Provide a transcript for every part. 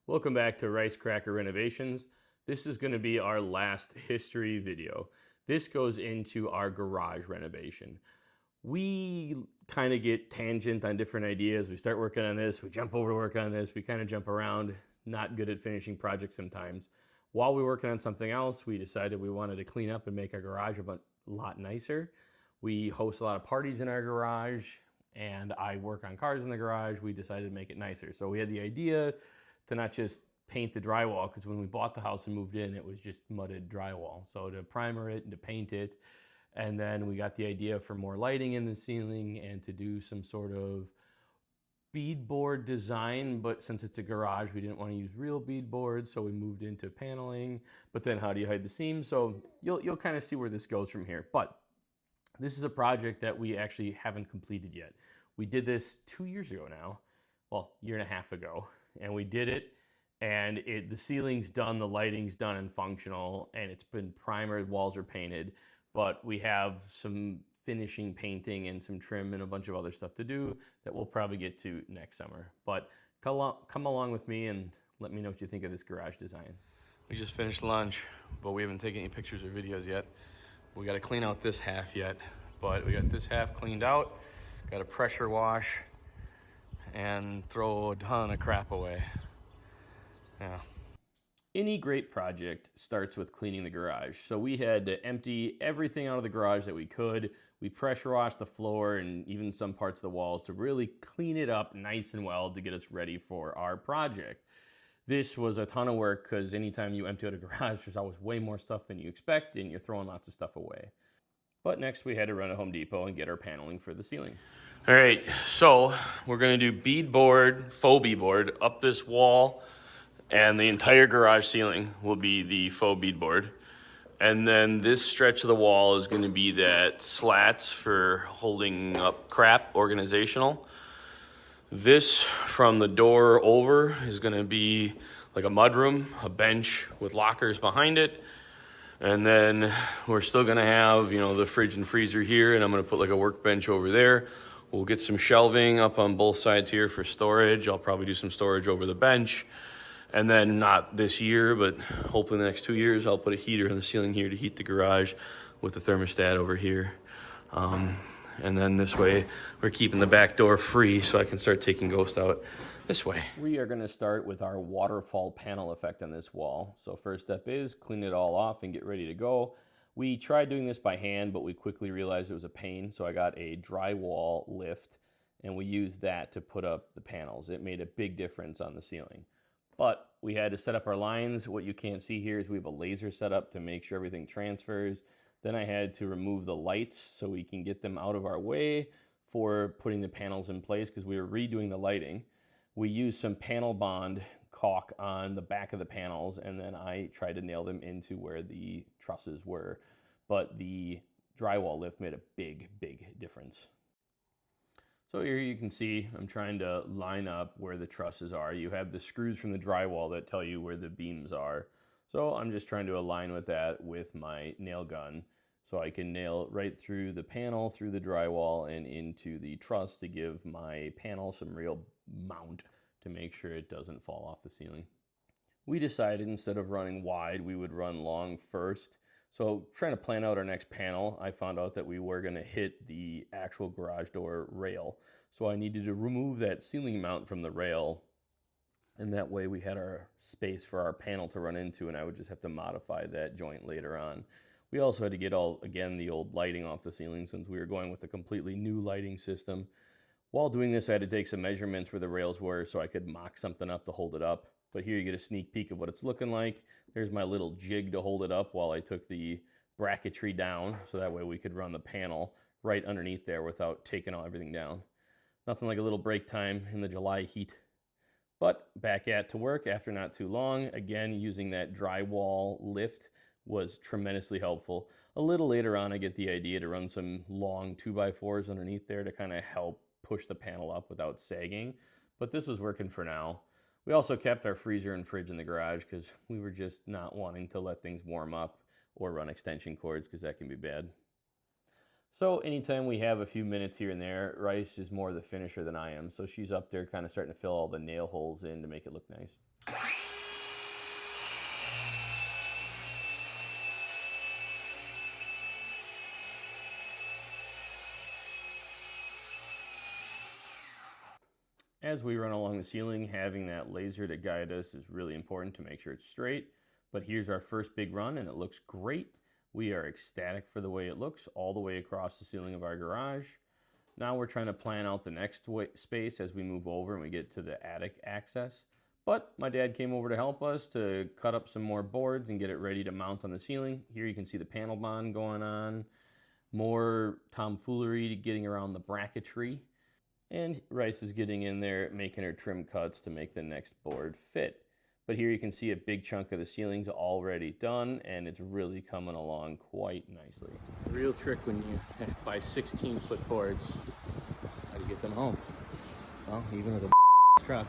Welcome back to Rice Cracker Renovations. This is going to be our last history video. This goes into our garage renovation. We kind of get tangent on different ideas. We start working on this, we jump over to work on this, we kind of jump around, not good at finishing projects sometimes. While we were working on something else, we decided we wanted to clean up and make our garage a lot nicer. We host a lot of parties in our garage, and I work on cars in the garage. We decided to make it nicer. So we had the idea to not just paint the drywall, because when we bought the house and moved in, it was just mudded drywall. So to primer it and to paint it, and then we got the idea for more lighting in the ceiling and to do some sort of beadboard design, but since it's a garage, we didn't want to use real beadboard, so we moved into paneling. But then how do you hide the seams? So you'll kind of see where this goes from here. But this is a project that we actually haven't completed yet. We did this 2 years ago now, well, a year and a half ago. And we did it, and the ceiling's done, the lighting's done and functional, and it's been primered, walls are painted, but we have some finishing painting and some trim and a bunch of other stuff to do that we'll probably get to next summer. But come along with me and let me know what you think of this garage design. We just finished lunch, but we haven't taken any pictures or videos yet. We got to clean out this half yet, but we got this half cleaned out, got to pressure wash, and throw a ton of crap away. Yeah. Any great project starts with cleaning the garage. So we had to empty everything out of the garage that we could. We pressure washed the floor and even some parts of the walls to really clean it up nice and well to get us ready for our project. This was a ton of work because anytime you empty out a garage, there's always way more stuff than you expect and you're throwing lots of stuff away. But next we had to run to Home Depot and get our paneling for the ceiling. All right, so we're gonna do beadboard, faux beadboard up this wall, and the entire garage ceiling will be the faux beadboard. And then this stretch of the wall is gonna be that slats for holding up crap, organizational. This from the door over is gonna be like a mudroom, a bench with lockers behind it. And then we're still gonna have, the fridge and freezer here, and I'm gonna put like a workbench over there. We'll get some shelving up on both sides here for storage. I'll probably do some storage over the bench. And then not this year, but hopefully the next 2 years, I'll put a heater in the ceiling here to heat the garage with the thermostat over here. And then this way, we're keeping the back door free so I can start taking ghosts out this way. We are gonna start with our waterfall panel effect on this wall. So first step is clean it all off and get ready to go. We tried doing this by hand, but we quickly realized it was a pain, so I got a drywall lift, and we used that to put up the panels. It made a big difference on the ceiling. But we had to set up our lines. What you can't see here is we have a laser set up to make sure everything transfers. Then I had to remove the lights so we can get them out of our way for putting the panels in place because we were redoing the lighting. We used some panel bond caulk on the back of the panels, and then I tried to nail them into where the trusses were. But the drywall lift made a big, big difference. So here you can see I'm trying to line up where the trusses are. You have the screws from the drywall that tell you where the beams are. So I'm just trying to align with that with my nail gun so I can nail right through the panel, through the drywall, and into the truss to give my panel some real mount to make sure it doesn't fall off the ceiling. We decided instead of running wide, we would run long first. So trying to plan out our next panel, I found out that we were gonna hit the actual garage door rail. So I needed to remove that ceiling mount from the rail, and that way we had our space for our panel to run into, and I would just have to modify that joint later on. We also had to get the old lighting off the ceiling since we were going with a completely new lighting system. While doing this, I had to take some measurements where the rails were so I could mock something up to hold it up. But here you get a sneak peek of what it's looking like. There's my little jig to hold it up while I took the bracketry down, so that way we could run the panel right underneath there without taking everything down. Nothing like a little break time in the July heat. But back to work after not too long. Again, using that drywall lift was tremendously helpful. A little later on, I get the idea to run some long 2x4s underneath there to kind of help push the panel up without sagging, but this was working for now. We also kept our freezer and fridge in the garage because we were just not wanting to let things warm up or run extension cords because that can be bad. So anytime we have a few minutes here and there, Rice is more the finisher than I am, so she's up there kind of starting to fill all the nail holes in to make it look nice. As we run along the ceiling, having that laser to guide us is really important to make sure it's straight. But here's our first big run and it looks great. We are ecstatic for the way it looks all the way across the ceiling of our garage. Now we're trying to plan out the next space as we move over and we get to the attic access. But my dad came over to help us to cut up some more boards and get it ready to mount on the ceiling. Here you can see the panel bond going on. More tomfoolery getting around the bracketry. And Rice is getting in there, making her trim cuts to make the next board fit. But here you can see a big chunk of the ceiling's already done, and it's really coming along quite nicely. The real trick when you buy 16-foot boards, how to get them home. Well, even with a truck,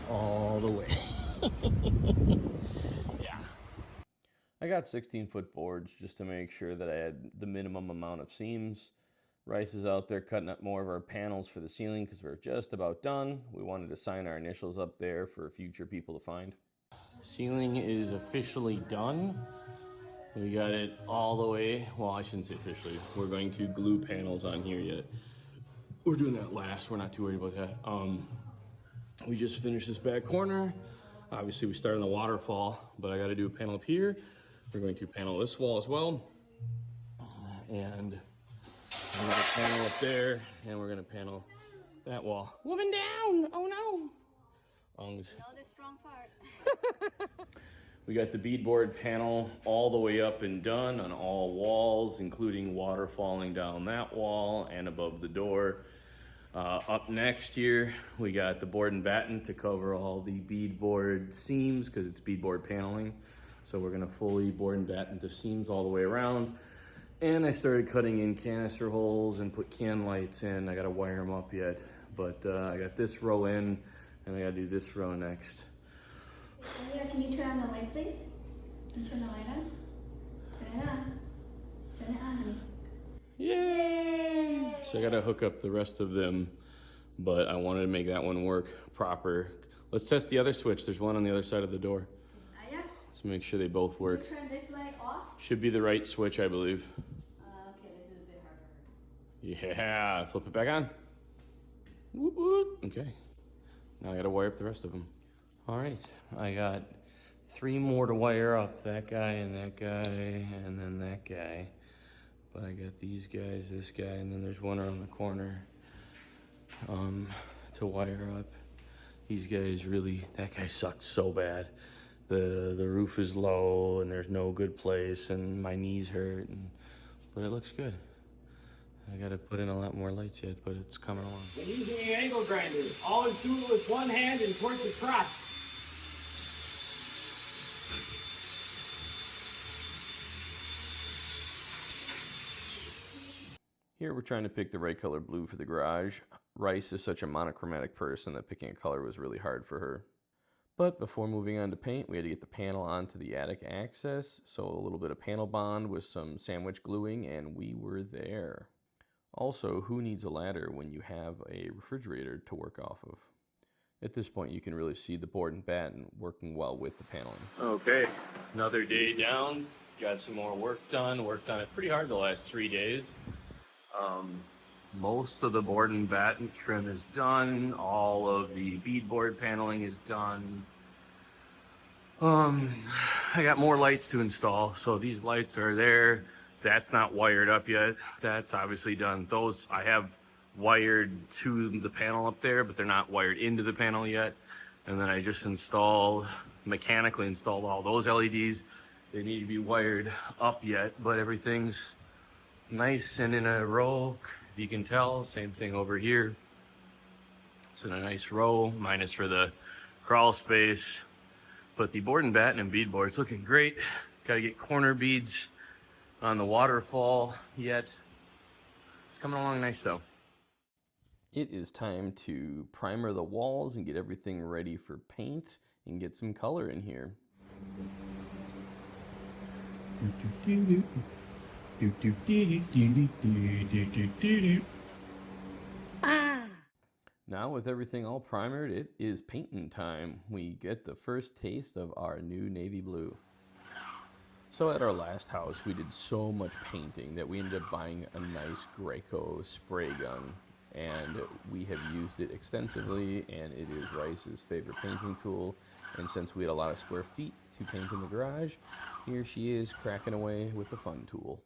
all the way. Yeah. I got 16-foot boards just to make sure that I had the minimum amount of seams. Rice is out there cutting up more of our panels for the ceiling because we're just about done. We wanted to sign our initials up there for future people to find. Ceiling is officially done. We got it all the way. Well, I shouldn't say officially. We're going to glue panels on here yet. We're doing that last. We're not too worried about that. We just finished this back corner. Obviously, we started on the waterfall, but I got to do a panel up here. We're going to panel this wall as well. And we're gonna panel up there, and we're gonna panel that wall. Woman down! Oh no! Another strong part. We got the beadboard panel all the way up and done on all walls, including water falling down that wall and above the door. Up next here, we got the board and batten to cover all the beadboard seams because it's beadboard paneling. So we're gonna fully board and batten the seams all the way around. And I started cutting in canister holes and put can lights in. I gotta wire them up yet, but I got this row in and I gotta do this row next. Olivia, can you turn on the light, please? Can you turn the light on? Turn it on. Turn it on, honey. Yay! So I gotta hook up the rest of them, but I wanted to make that one work proper. Let's test the other switch. There's one on the other side of the door. Yeah? Let's make sure they both work. Can you turn this light off? Should be the right switch, I believe. Okay, this is a bit hard for her. Yeah, flip it back on. Whoop, whoop. Okay, now I gotta wire up the rest of them. All right, I got 3 more to wire up, that guy and that guy and then that guy. But I got these guys, this guy, and then there's one around the corner to wire up. These guys really, that guy sucked so bad. The roof is low and there's no good place and my knees hurt, but it looks good. I gotta put in a lot more lights yet, but it's coming along. When using the angle grinder, always do it with one hand and towards the crotch. Here we're trying to pick the right color blue for the garage. Rice is such a monochromatic person that picking a color was really hard for her. But before moving on to paint, we had to get the panel onto the attic access, so a little bit of panel bond with some sandwich gluing, and we were there. Also, who needs a ladder when you have a refrigerator to work off of? At this point, you can really see the board and batten working well with the paneling. Okay, another day down. Got some more work done. Worked on it pretty hard the last 3 days. Most of the board and batten trim is done. All of the beadboard paneling is done. I got more lights to install. So these lights are there. That's not wired up yet. That's obviously done. Those I have wired to the panel up there, but they're not wired into the panel yet. And then I just mechanically installed all those LEDs. They need to be wired up yet, but everything's nice and in a row. You can tell, same thing over here. It's in a nice row, minus for the crawl space. But the board and batten and beadboard's looking great. Got to get corner beads on the waterfall yet. It's coming along nice though. It is time to primer the walls and get everything ready for paint and get some color in here. Now with everything all primered, it is painting time. We get the first taste of our new navy blue. So at our last house, we did so much painting that we ended up buying a nice Graco spray gun. And we have used it extensively, and it is Rice's favorite painting tool. And since we had a lot of square feet to paint in the garage, here she is cracking away with the fun tool.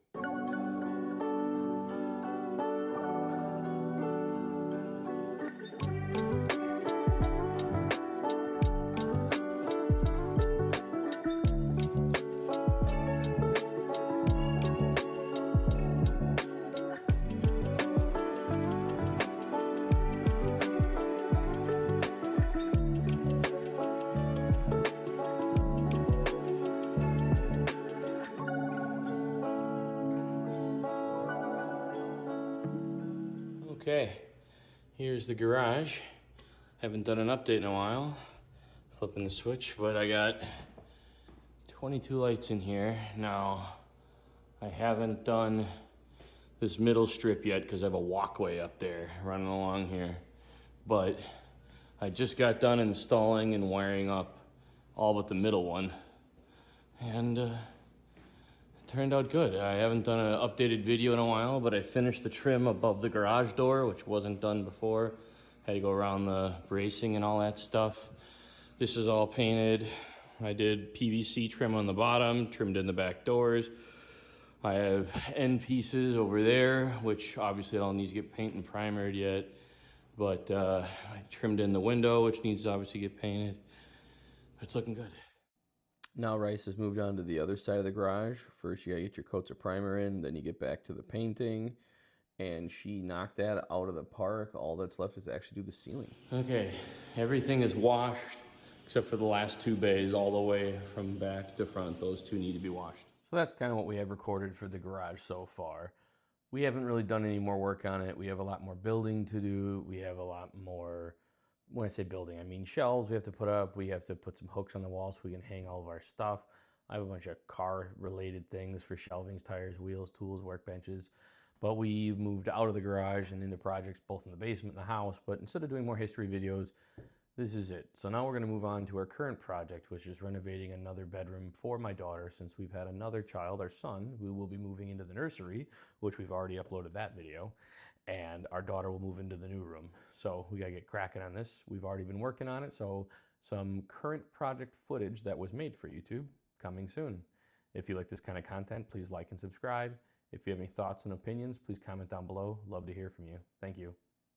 Okay, here's the garage. Haven't done an update in a while. Flipping the switch, but I got 22 lights in here. Now, I haven't done this middle strip yet because I have a walkway up there running along here. But I just got done installing and wiring up all but the middle one. And it turned out good. I haven't done an updated video in a while, but I finished the trim above the garage door, which wasn't done before. Had to go around the bracing and all that stuff. This is all painted. I did PVC trim on the bottom, trimmed in the back doors. I have end pieces over there, which obviously all needs to get paint and primered yet. But I trimmed in the window, which needs to obviously get painted. But it's looking good. Now Rice has moved on to the other side of the garage. First you gotta get your coats of primer in, then you get back to the painting. And she knocked that out of the park. All that's left is to actually do the ceiling. Okay, everything is washed except for the last two bays all the way from back to front. Those two need to be washed. So that's kind of what we have recorded for the garage so far. We haven't really done any more work on it. We have a lot more building to do. We have a lot more, when I say building, I mean shelves we have to put up. We have to put some hooks on the wall so we can hang all of our stuff. I have a bunch of car-related things for shelvings, tires, wheels, tools, workbenches. But we moved out of the garage and into projects both in the basement and the house. But instead of doing more history videos, this is it. So now we're going to move on to our current project, which is renovating another bedroom for my daughter, since we've had another child, our son, who will be moving into the nursery, which we've already uploaded that video, and our daughter will move into the new room. So we got to get cracking on this. We've already been working on it, so some current project footage that was made for YouTube coming soon. If you like this kind of content, please like and subscribe. If you have any thoughts and opinions, please comment down below. Love to hear from you. Thank you.